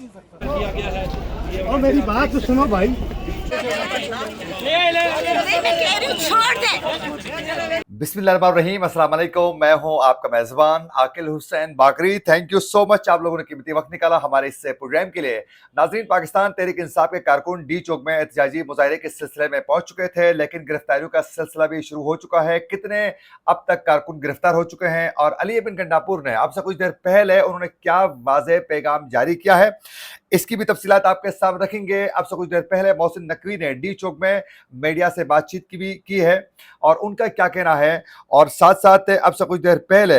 और मेरी बात तो सुनो भाई। बिस्मिल्लाहिर्रहमानिर्रहीम, अस्सलाम वालेकुम। मैं हूं आपका मेज़बान आकिल हुसैन बाकरी। थैंक यू सो मच, आप लोगों ने कीमती वक्त निकाला हमारे इस प्रोग्राम के लिए। नाज़रीन, पाकिस्तान तहरीक इंसाफ के कारकुन डी चौक में एहतजाजी मुजाहरे के सिलसिले में पहुंच चुके थे, लेकिन गिरफ्तारियों का सिलसिला भी शुरू हो चुका है। कितने अब तक कारकुन गिरफ्तार हो चुके हैं और अली बिन गंडापुर ने अब से कुछ देर पहले उन्होंने क्या वाज़ेह पैगाम जारी किया है, इसकी भी तफसीलात आपके सामने रखेंगे। अब से कुछ देर पहले मोहसिन नकवी ने डी चौक में मीडिया से बातचीत की है और उनका क्या कहना है। और साथ साथ अब से कुछ देर पहले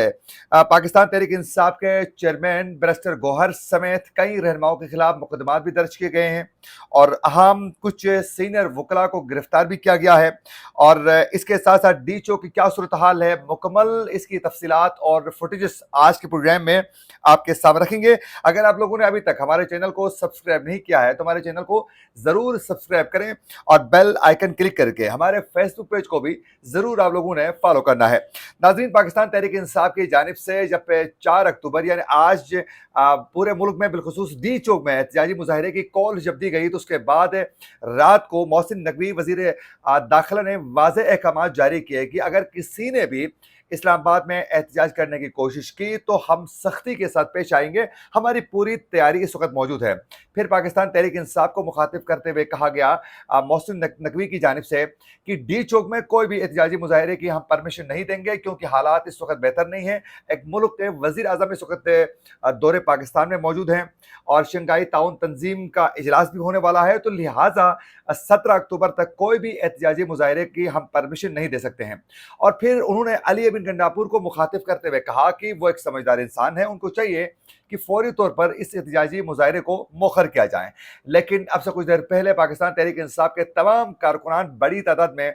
पाकिस्तान तहरीक इंसाफ के चेयरमैन बैरिस्टर गौहर समेत कई रहनुमाओं के खिलाफ मुकदमात भी दर्ज किए गए हैं और अहम कुछ सीनियर वकला को गिरफ्तार भी किया गया है। और इसके साथ साथ डी चौक की क्या सूरत हाल है, मुकम्मल इसकी तफसीलात और फुटेजेस आज के प्रोग्राम में आपके सामने रखेंगे। अगर आप लोगों ने अभी तक हमारे चैनल को सब्सक्राइब नहीं किया है तो हमारे चैनल को जरूर सब्सक्राइब करें और बेल आइकन क्लिक करके हमारे फेसबुक पेज को भी जरूर आप लोगों ने फॉलो करना है। नाज़रीन, पाकिस्तान तहरीक इंसाफ की जानिब से जब 4 अक्टूबर यानी आज पूरे मुल्क में बिलखुसूस डी चौक में एहतजाजी मुजाहरे की कॉल जब दी गई तो उसके बाद रात को मोहसिन नकवी वजीर दाखिला ने वाज़ेह अहकाम जारी किए कि अगर किसी ने भी इस्लामाबाद में एहतजाज करने की कोशिश की तो हम सख्ती के साथ पेश आएंगे, हमारी पूरी तैयारी इस वक्त मौजूद है। फिर पाकिस्तान तहरीक इंसाफ को मुखातिब करते हुए कहा गया मोहसिन नकवी की जानिब से कि डी चौक में कोई भी एहतजाजी मुजाहरे की हम परमिशन नहीं देंगे क्योंकि हालात इस वक्त बेहतर नहीं है। एक मुल्क के वजीर आज़म इस वक्त दौरे पाकिस्तान में मौजूद हैं और शंघाई ताउन तंजीम का इजलास भी होने वाला है, तो लिहाजा 17 अक्टूबर तक कोई भी एहतजाजी मुजाहरे की हम परमिशन नहीं दे सकते हैं। और फिर उन्होंने अली बिन गंडापुर को मुखातिब करते हुए कहा कि वो एक समझदार इंसान है, उनको चाहिए कि फौरी तौर पर इस एहतजाजी मुजाहरे को मौखर किया जाए। लेकिन अब से कुछ देर पहले पाकिस्तान तहरीक इंसाफ के तमाम कारकुनान बड़ी तादाद में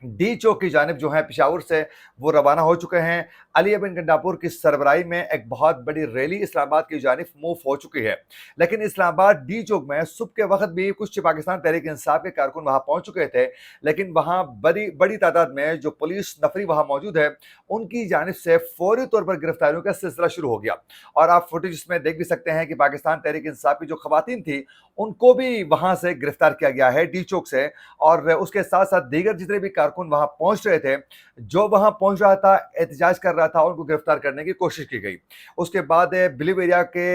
डी चौक की जानिब जो है पेशावर से वो रवाना हो चुके हैं। अली बिन गंडापुर की सरबराही में एक बहुत बड़ी रैली इस्लामाबाद की जानिब मूव हो चुकी है, लेकिन इस्लामाबाद डी चौक में सुबह के वक्त भी कुछ पाकिस्तान तहरीक इंसाफ के कारकुन वहां पहुंच चुके थे, लेकिन वहां बड़ी तादाद में जो पुलिस नफरी वहां मौजूद है उनकी जानिब से फौरी तौर पर गिरफ्तारियों का सिलसिला शुरू हो गया। और आप फुटेज में देख भी सकते हैं कि पाकिस्तान तहरीक इंसाफ की जो खवातीन थी उनको भी वहां से गिरफ्तार किया गया है डी चौक से। और उसके साथ साथ दीगर जितने भी कारकुन वहां पहुंच रहे थे, जो वहां पहुंच रहा था, एहतजाज कर रहा था, उनको गिरफ्तार करने की कोशिश की गई। उसके बाद बिलीव एरिया के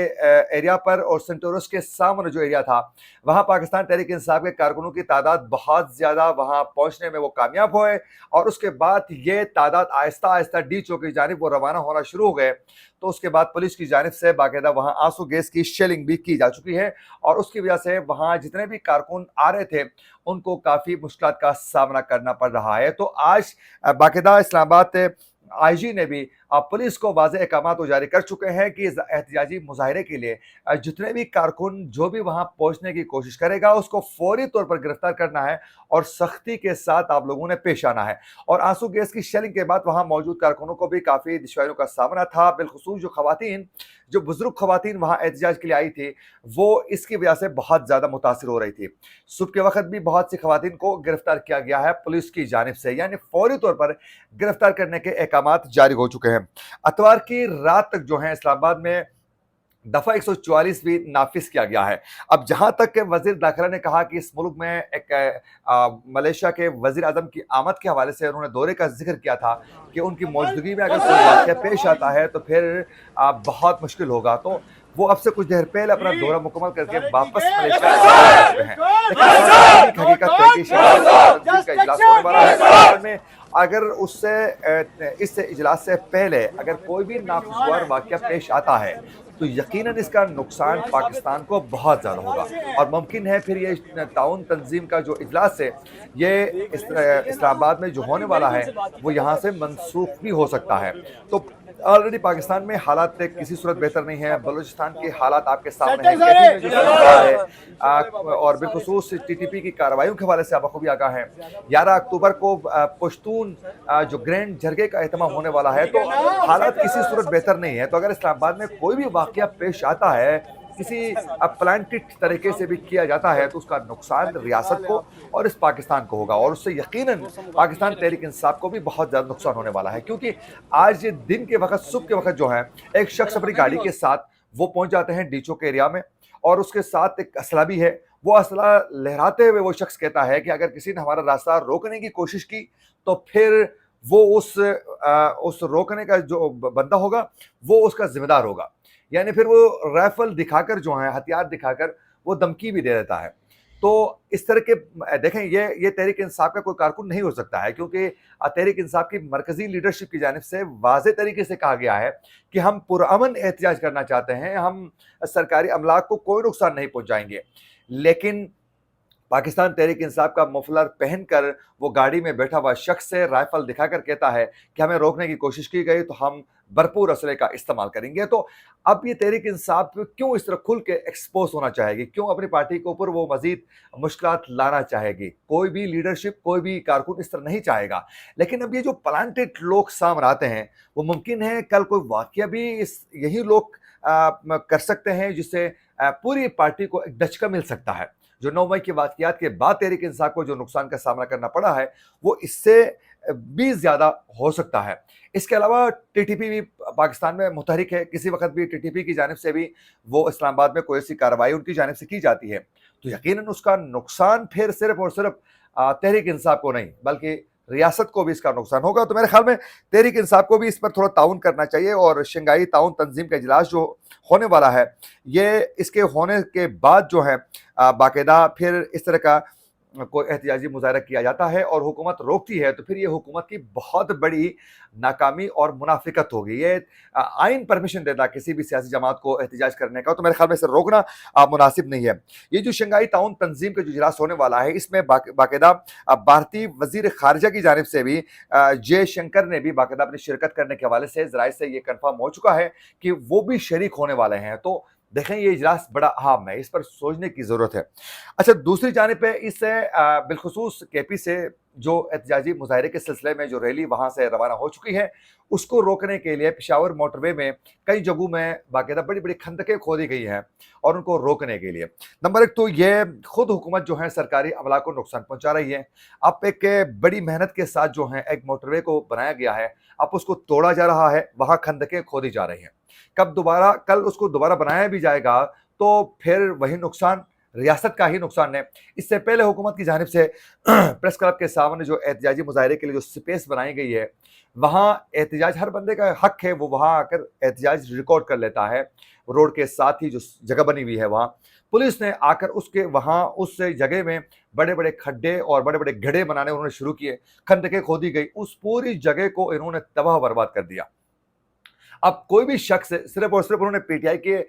एरिया पर और सेंटोरस के सामने जो एरिया था वहां पाकिस्तान तहरीक इंसाफ के कारकुनों की तादाद बहुत ज्यादा वहां पहुंचने में वो कामयाब हुए और उसके बाद ये तादाद आहिस्ता आहिस्ता डी चौक की जानिब वो रवाना होना शुरू हो गए। तो उसके बाद पुलिस की जानिब से बाकायदा वहां आंसू गैस की शेलिंग भी की जा चुकी है और उसकी वजह से वहां जितने भी कारकुन आ रहे थे उनको काफी मुश्किलात का सामना करना पड़ रहा है। तो आज बाकायदा इस्लामाबाद आईजी ने भी पुलिस को वाज़ेह अहकाम जारी कर चुके हैं कि एहतजाजी मुजाहरे के लिए जितने भी कारकुन जो भी वहां पहुंचने की कोशिश करेगा उसको फौरी तौर पर गिरफ्तार करना है और सख्ती के साथ आप लोगों ने पेश आना है। और आंसू गैस की शेलिंग के बाद वहां मौजूद कारकुनों को भी काफ़ी दुश्वारियों का सामना था, बिलखुसूस जो खवातीन, जो बुजुर्ग खवातीन वहां एहतजाज के लिए आई थी वो इसकी वजह से बहुत ज़्यादा मुतासिर हो रही थी। सुबह के वक्त भी बहुत सी खवातीन को गिरफ्तार किया गया है पुलिस की जानिब से, यानी फौरी तौर पर गिरफ्तार करने के अहकाम जारी हो चुके हैं। अतवार की रात तक जो है इस्लामाबाद में दफा 144 भी नाफिज किया गया है। अब जहां तक वजीर दाखिला ने कहा कि इस मुल्क में एक मलेशिया के वजीर आजम की आमद के हवाले से उन्होंने दौरे का जिक्र किया था कि उनकी मौजूदगी में अगर कोई वाक़या पेश आता है तो फिर बहुत मुश्किल होगा। तो वो अब से कुछ देर पहले अपना दौरा मुकम्मल करके वापस मलेशिया आ चुके हैं। लेकिन हकीकत है कि का इजलास होने वाला है में अगर उससे इस इजलास से पहले अगर कोई भी नाखुशगवार वाक़या पेश आता है तो यकीनन इसका नुकसान पाकिस्तान को बहुत ज़्यादा होगा और मुमकिन है फिर ये ताउन तंजीम का जो इजलास है ये इस्लामाबाद में जो होने वाला है वो यहाँ से मनसूख भी हो सकता है। तो ऑलरेडी पाकिस्तान में हालात किसी सूरत बेहतर नहीं है। बलूचिस्तान के हालात आपके सामने हैं, जो है और बिलखुसूस टीटीपी की कार्रवाइयों के हवाले से आप बखूबी आगाह हैं। 11 अक्टूबर को पश्तून जो ग्रैंड जरगे का एहतमाम होने वाला है, तो हालात किसी सूरत बेहतर नहीं है। तो अगर इस्लामाबाद में कोई भी वाक़या पेश आता है किसी प्लांटेड तरीके से भी किया जाता है तो उसका नुकसान रियासत को और इस पाकिस्तान को होगा और उससे यकीनन पाकिस्तान तहरीक इंसाफ को भी बहुत ज़्यादा नुकसान होने वाला है। क्योंकि आज दिन के वक्त सुबह के वक्त जो है एक शख्स अपनी गाड़ी के साथ वो पहुंच जाते हैं डी चौक एरिया में, और उसके साथ एक असला भी है। वो असला लहराते हुए वो शख्स कहता है कि अगर किसी ने हमारा रास्ता रोकने की कोशिश की तो फिर वो उस रोकने का जो बंदा होगा वो उसका जिम्मेदार होगा। यानी फिर वो राइफल दिखाकर जो है, हथियार दिखाकर वो धमकी भी दे देता है। तो इस तरह के देखें, ये तहरीक इंसाफ का कोई कारकुन नहीं हो सकता है, क्योंकि तहरीक इंसाफ की मरकजी लीडरशिप की जानिब से वाज़ेह तरीके से कहा गया है कि हम पुरअमन एहतजाज करना चाहते हैं, हम सरकारी अमलाक को कोई नुकसान नहीं पहुंचाएंगे। लेकिन पाकिस्तान तहरीक इंसाफ का मफलर पहनकर वो गाड़ी में बैठा हुआ शख्स से राइफल दिखाकर कहता है कि हमें रोकने की कोशिश की गई तो हम भरपूर असले का इस्तेमाल करेंगे। तो अब ये तहरीक इंसाफ क्यों इस तरह खुल के एक्सपोज होना चाहेगी, क्यों अपनी पार्टी के ऊपर वो मजीद मुश्किलात लाना चाहेगी? कोई भी लीडरशिप, कोई भी कारकुन इस तरह नहीं चाहेगा। लेकिन अब ये जो प्लांटेड लोग सामने आते हैं, वो मुमकिन है कल कोई वाकया भी यही लोग कर सकते हैं जिससे पूरी पार्टी को एक दचका मिल सकता है। जो 9 मई की वाक़यात के बाद तहरीक इंसाफ को जो नुकसान का सामना करना पड़ा है, वो इससे भी ज़्यादा हो सकता है। इसके अलावा टीटीपी भी पाकिस्तान में मुतहरिक है। किसी वक़्त भी टीटीपी की जानिब से भी वो इस्लामाबाद में कोई ऐसी कार्रवाई उनकी जानिब से की जाती है, तो यकीनन उसका नुकसान फिर सिर्फ़ और सिर्फ़ तहरीक इंसाफ को नहीं, बल्कि रियासत को भी इसका नुकसान होगा। तो मेरे ख्याल में तहरीक इंसाफ को भी इस पर थोड़ा ताउन करना चाहिए, और शंघाई ताउन तंजीम का इजलास जो होने वाला है, ये इसके होने के बाद जो है बाकायदा फिर इस तरह का कोई एहतिजाजी मुजाहरा किया जाता है और हुकूमत रोकती है, तो फिर ये हुकूमत की बहुत बड़ी नाकामी और मुनाफिकत होगी। ये आइन परमिशन देता किसी भी सियासी जमात को एहतिजाज करने का, तो मेरे ख्याल में इसे रोकना मुनासिब नहीं है। ये जो शंघाई ताउन तंजीम का जो इजलास होने वाला है, इसमें बाकायदा भारतीय वजीर खारजा की जानिब से भी जयशंकर ने भी बाकायदा अपनी शिरकत करने के हवाले से ज़राए से ये कन्फर्म हो चुका है कि वो भी शरीक होने वाले हैं। तो देखें, ये इजलास बड़ा अहम है, इस पर सोचने की ज़रूरत है। अच्छा, दूसरी जानिब पे इससे बिलखुसूस केपी से जो एहतजाजी मुजाहरे के सिलसिले में जो रैली वहाँ से रवाना हो चुकी है, उसको रोकने के लिए पेशावर मोटरवे में कई जगहों में बाकायदा बड़ी बड़ी खंदकें खोदी गई हैं और उनको रोकने के लिए। नंबर एक तो ये खुद हुकूमत जो है सरकारी अमला को नुकसान पहुँचा रही है। अब एक बड़ी मेहनत के साथ जो है एक मोटरवे को बनाया गया है, अब उसको तोड़ा जा रहा है, वहाँ खंदकें खोदी जा रही हैं। कल उसको दोबारा बनाया भी जाएगा तो फिर वही नुकसान रियासत का ही नुकसान है। इससे पहले हुकूमत की जानिब से प्रेस क्लब के सामने जो एहतजाजी मुजाहरे के लिए जो स्पेस बनाई गई है, वहाँ एहतजाज हर बंदे का हक है, वो वहाँ आकर एहतजाज रिकॉर्ड कर लेता है। रोड के साथ ही जो जगह बनी हुई है, वहाँ पुलिस ने आकर उसके वहाँ उस जगह में बड़े बड़े खड्डे और बड़े बड़े गड्ढे बनाने उन्होंने शुरू किए, खंदकें खोदी गई, उस पूरी जगह को इन्होंने तबाह बर्बाद कर दिया। अब कोई भी शख्स सिर्फ और सिर्फ उन्होंने पीटीआई के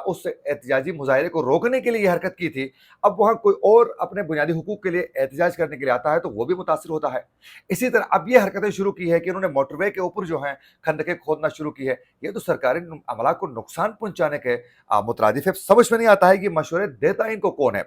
उस एहतजाजी मुजाहरे को रोकने के लिए ये हरकत की थी, अब वहाँ कोई और अपने बुनियादी हुकूक के लिए एहतजाज करने के लिए आता है तो वो भी मुतासिर होता है। इसी तरह अब ये हरकतें शुरू की है कि उन्होंने मोटरवे के ऊपर जो है खंदकें खोदना शुरू की है। ये तो सरकारी अमला को नुकसान पहुंचाने के मुतरादिफ है। समझ में नहीं आता है कि मशवरे देता इनको कौन है।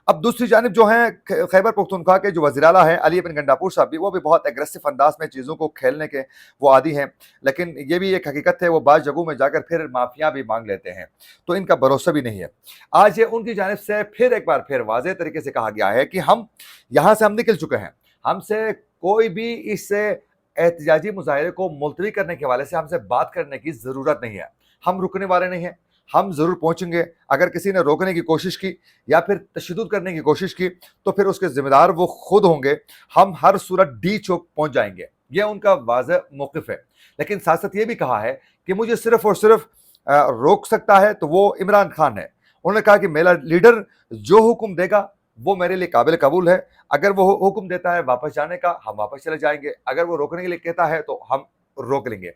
अब दूसरी जानिब जो है खैबर पख्तूनख्वा के जो वज़ीर आला है अली बिन गंडापुर साहब भी, वो भी बहुत एग्रेसिव अंदाज में चीज़ों को खेलने के वो आदी हैं। लेकिन ये भी एक हकीकत है, वो बाज़ जगहों में जाकर फिर माफिया भी मांग लेते हैं, तो इनका भरोसा भी नहीं है। आज ये उनकी जानिब से फिर एक बार फिर वाज़ेह तरीके से कहा गया है कि हम यहाँ से निकल चुके हैं, हमसे कोई भी इस एहतजाजी मुजाहरे को मुलतवी करने के हवाले से हमसे बात करने की ज़रूरत नहीं है। हम रुकने वाले नहीं हैं, हम ज़रूर पहुँचेंगे। अगर किसी ने रोकने की कोशिश की या फिर तशद्दुद करने की कोशिश की तो फिर उसके ज़िम्मेदार वो खुद होंगे। हम हर सूरत डी चौक पहुँच जाएंगे, यह उनका वाज़ेह मौक़िफ़ है। लेकिन साथ साथ ये भी कहा है कि मुझे सिर्फ़ और सिर्फ रोक सकता है तो वो इमरान खान है। उन्होंने कहा कि मेरा लीडर जो हुक्म देगा वो मेरे लिए काबिल कबूल है। अगर वो हुक्म देता है वापस जाने का, हम वापस चले जाएंगे। अगर वो रोकने के लिए कहता है तो हम रोक लेंगे।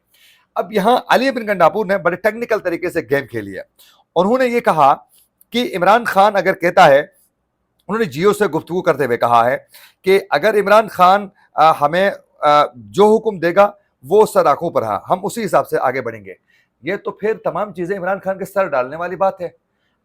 अब यहाँ अली बिन गंडापुर ने बड़े टेक्निकल तरीके से गेम खेली है। उन्होंने ये कहा कि इमरान खान अगर कहता है, उन्होंने जियो से गुफ्तगू करते हुए कहा है कि अगर इमरान खान हमें जो हुक्म देगा वो सर आंखों पर है, हम उसी हिसाब से आगे बढ़ेंगे। ये तो फिर तमाम चीज़ें इमरान खान के सर डालने वाली बात है।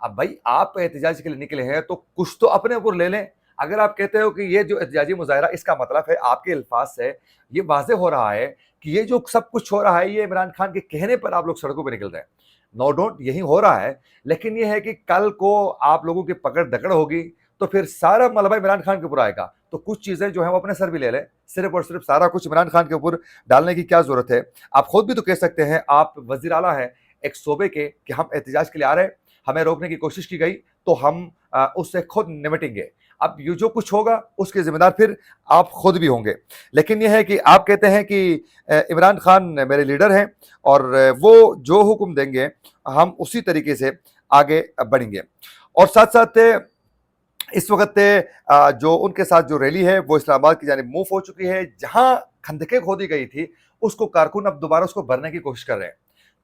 अब भाई आप एहतजाज के लिए निकले हैं तो कुछ तो अपने ऊपर ले लें। अगर आप कहते हो कि ये जो एहतजाजी मुजाहरा, इसका मतलब है आपके अल्फाज से ये वाज़ेह हो रहा है कि ये जो सब कुछ हो रहा है ये इमरान खान के कहने पर आप लोग सड़कों पर निकल रहे हैं। नो डाउट यही हो रहा है, लेकिन ये है कि कल को आप लोगों की पकड़ दकड़ होगी तो फिर सारा मलबा इमरान खान के ऊपर आएगा। तो कुछ चीज़ें जो है वो अपने सर भी ले लें। सिर्फ और सिर्फ सारा कुछ इमरान खान के ऊपर डालने की क्या ज़रूरत है? आप खुद भी तो कह सकते हैं, आप वज़ीर आला हैं, ایک صوبے کے کہ ہم احتجاج کے لیے آ رہے ہیں, ہمیں روکنے کی کوشش کی گئی تو ہم اس سے خود نمٹیں گے. اب یہ جو کچھ ہوگا اس کے ذمہ دار پھر آپ خود بھی ہوں گے. لیکن یہ ہے کہ آپ کہتے ہیں کہ عمران خان میرے لیڈر ہیں اور وہ جو حکم دیں گے ہم اسی طریقے سے آگے بڑھیں گے. اور ساتھ ساتھ اس وقت جو ان کے ساتھ جو ریلی ہے وہ اسلام آباد کی جانب موو ہو چکی ہے. جہاں کھندکیں کھودی گئی تھی اس کو کارکن اب دوبارہ اس کو بھرنے کی کوشش کر رہے ہیں.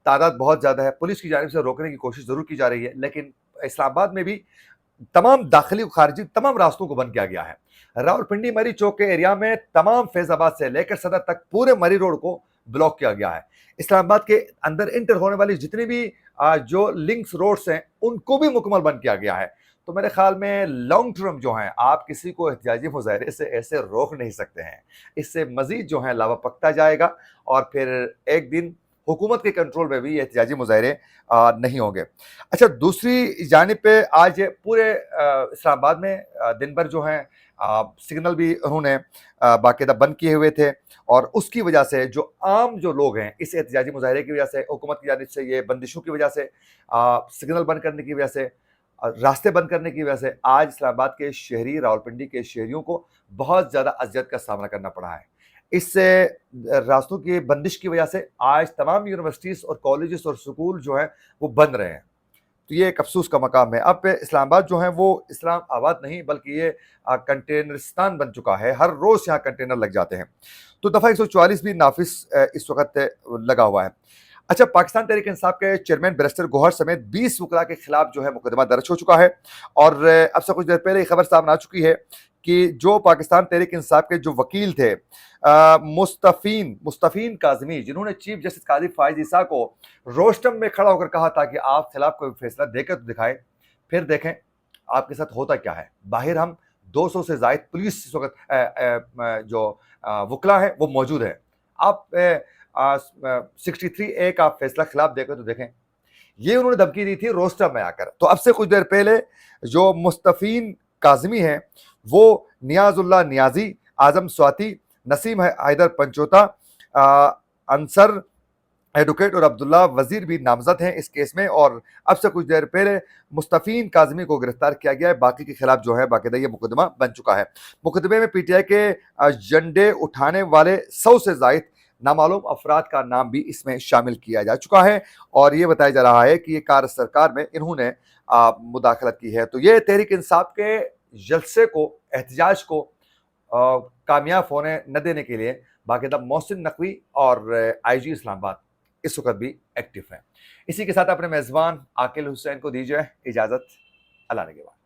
تعداد بہت زیادہ ہے, پولیس کی جانب سے روکنے کی کوشش ضرور کی جا رہی ہے, لیکن اسلام آباد میں بھی تمام داخلی و خارجی تمام راستوں کو بند کیا گیا ہے. راولپنڈی مری چوک کے ایریا میں تمام فیض آباد سے لے کر صدر تک پورے مری روڈ کو بلاک کیا گیا ہے. اسلام آباد کے اندر انٹر ہونے والی جتنی بھی جو لنکس روڈز ہیں ان کو بھی مکمل بند کیا گیا ہے. تو میرے خیال میں لانگ ٹرم جو ہیں آپ کسی کو احتجاجی مظاہرے سے ایسے روک نہیں سکتے ہیں. اس سے مزید جو ہے لاوا پکتا جائے گا اور پھر ایک دن حکومت کے کنٹرول میں بھی احتجاجی مظاہرے نہیں ہوں گے. اچھا, دوسری جانب پہ آج پورے اسلام آباد میں دن بھر جو ہیں سگنل بھی انہوں نے باقاعدہ بند کیے ہوئے تھے, اور اس کی وجہ سے جو عام جو لوگ ہیں اس احتجاجی مظاہرے کی وجہ سے, حکومت کی جانب سے یہ بندشوں کی وجہ سے, سگنل بند کرنے کی وجہ سے, راستے بند کرنے کی وجہ سے آج اسلام آباد کے شہری, راولپنڈی کے شہریوں کو بہت زیادہ اذیت کا سامنا کرنا پڑا ہے. اس سے راستوں کی بندش کی وجہ سے آج تمام یونیورسٹیز اور کالجز اور سکول جو ہیں وہ بند رہے ہیں. تو یہ ایک افسوس کا مقام ہے. اب اسلام آباد جو ہے وہ اسلام آباد نہیں بلکہ یہ کنٹینرستان بن چکا ہے. ہر روز یہاں کنٹینر لگ جاتے ہیں. تو دفعہ 144 بھی نافذ اس وقت لگا ہوا ہے. اچھا, پاکستان تحریک انصاف کے چیئرمین بیرسٹر گوہر سمیت 20 وکلاء کے خلاف جو ہے مقدمہ درج ہو چکا ہے, اور اب سے کچھ دیر پہلے یہ خبر سامنے آ چکی ہے کہ جو پاکستان تحریک انصاف کے جو وکیل تھے مستفین کاظمی, جنہوں نے چیف جسٹس قاضی فائز عیسیٰ کو روسٹم میں کھڑا ہو کر کہا تھا کہ آپ خلاف کوئی فیصلہ دے کر تو دکھائیں, پھر دیکھیں آپ کے ساتھ ہوتا کیا ہے. باہر ہم 200 سے زائد پولیس اس وقت جو وکلا ہیں وہ موجود ہیں. آپ 63A کا فیصلہ خلاف دے کر تو دیکھیں. یہ انہوں نے دھمکی دی تھی روسٹم میں آ کر. تو اب سے کچھ دیر پہلے جو مستفین کاظمی ہیں وہ نیاز اللہ نیازی, اعظم سواتی, نسیم حیدر پنچوتا, انصر ایڈوکیٹ اور عبداللہ وزیر بھی نامزد ہیں اس کیس میں, اور اب سے کچھ دیر پہلے مستفین کاظمی کو گرفتار کیا گیا ہے. باقی کے خلاف جو ہے باقاعدہ یہ مقدمہ بن چکا ہے. مقدمے میں پی ٹی آئی کے جھنڈے اٹھانے والے 100 سے زائد نامعلوم افراد کا نام بھی اس میں شامل کیا جا چکا ہے, اور یہ بتایا جا رہا ہے کہ یہ کار سرکار میں انہوں نے مداخلت کی ہے. تو یہ تحریک انصاف کے جلسے کو, احتجاج کو کامیاب ہونے نہ دینے کے لیے باقاعدہ محسن نقوی اور آئی جی اسلام آباد اس وقت بھی ایکٹیو ہیں. اسی کے ساتھ اپنے میزبان عاقل حسین کو دیجیے اجازت. اللہ نگہبان.